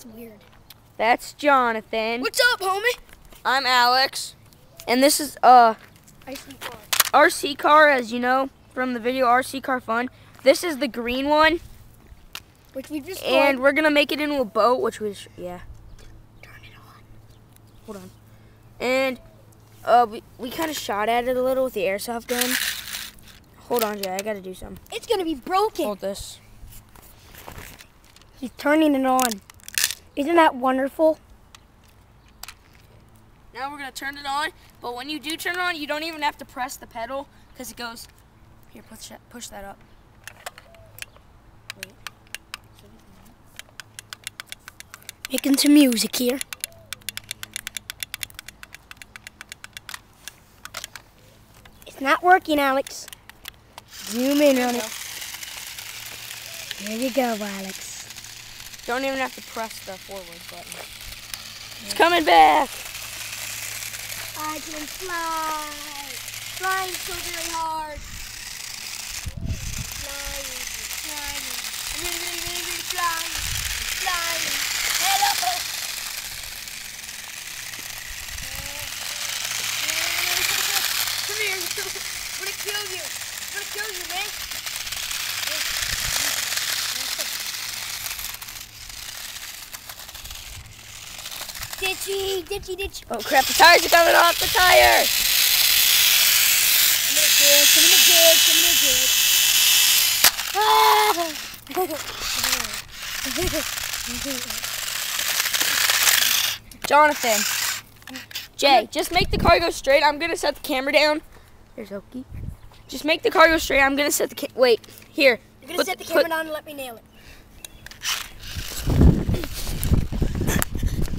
That's weird. That's Jonathan. What's up, homie? I'm Alex. And this is RC car. RC car, as you know from the video RC car fun. This is the green one. Which we just And we're gonna make it into a boat, which was yeah. Turn it on. Hold on. And we kind of shot at it a little with the airsoft gun. Hold on, Jay, I gotta do something. It's gonna be broken. Hold this. He's turning it on. Isn't that wonderful? Now we're gonna turn it on, but when you do turn it on, you don't even have to press the pedal, because it goes, here, push that up. Wait. Making some music here. It's not working, Alex. Zoom in on it. There you go, Alex. Don't even have to press the forward button. It's coming back. I can fly. Flying so very hard. Flying, flying. Really, really, really flying. Flying. Hello. Come here. I'm gonna kill you. I'm gonna kill you, man. Ditchy, ditchy, ditchy. Oh crap, the tires are coming off the tires. Jonathan. Jay, just make the car go straight. I'm gonna set the camera down. There's Oki. Just make the car go straight. I'm gonna set the wait, here. You're gonna set the camera down and let me nail it.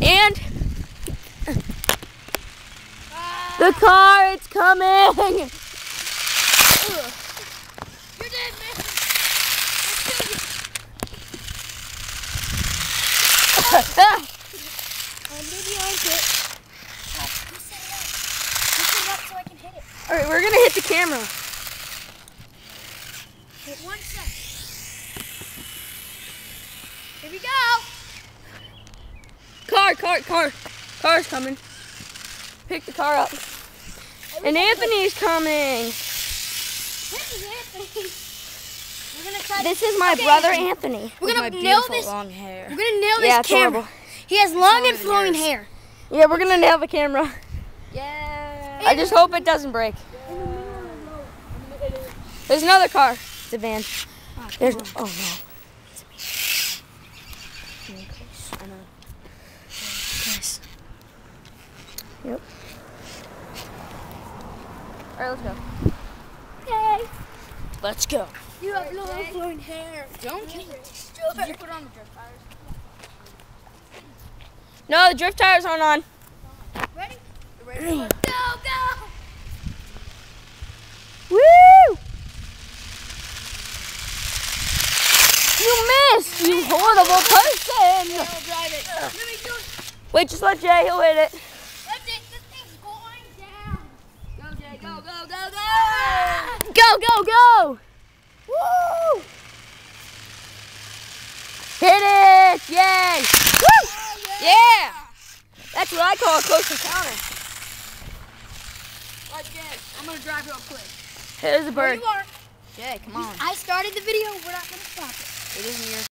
And the car, it's coming. You're dead, man. Under the armpit. You set it up. You set it up so I can hit it. All right, we're gonna hit the camera. Wait 1 sec. Here we go. Car's coming. Pick the car up. And Anthony's coming. We're gonna try This is my brother Anthony. We're gonna nail this. Long hair. We're gonna nail Yeah, this it's camera. horrible. He has long and flowing hair. Yeah, we're gonna nail the camera. Yeah. I just hope it doesn't break. There's another car. It's a van. There's oh no. Yes. Yep. All right, let's go. Yay. Let's go. You have long flowing hair. Don't kill it. Did you put on the drift tires? No, the drift tires aren't on. Ready? Ready? Go, go! Woo! You missed, you horrible person! I'll drive it. Let me do it. Wait, just let Jay, he'll hit it. That's it. This thing's going down. Go, Jay. Go, go, go, go. Go, go, go! Woo! Hit it! Yay! Woo! Oh, Yeah! That's what I call a close encounter. Like this. I'm going to drive real quick. Here's a bird. There you are. Jay, come on. I started the video. We're not going to stop it. It isn't your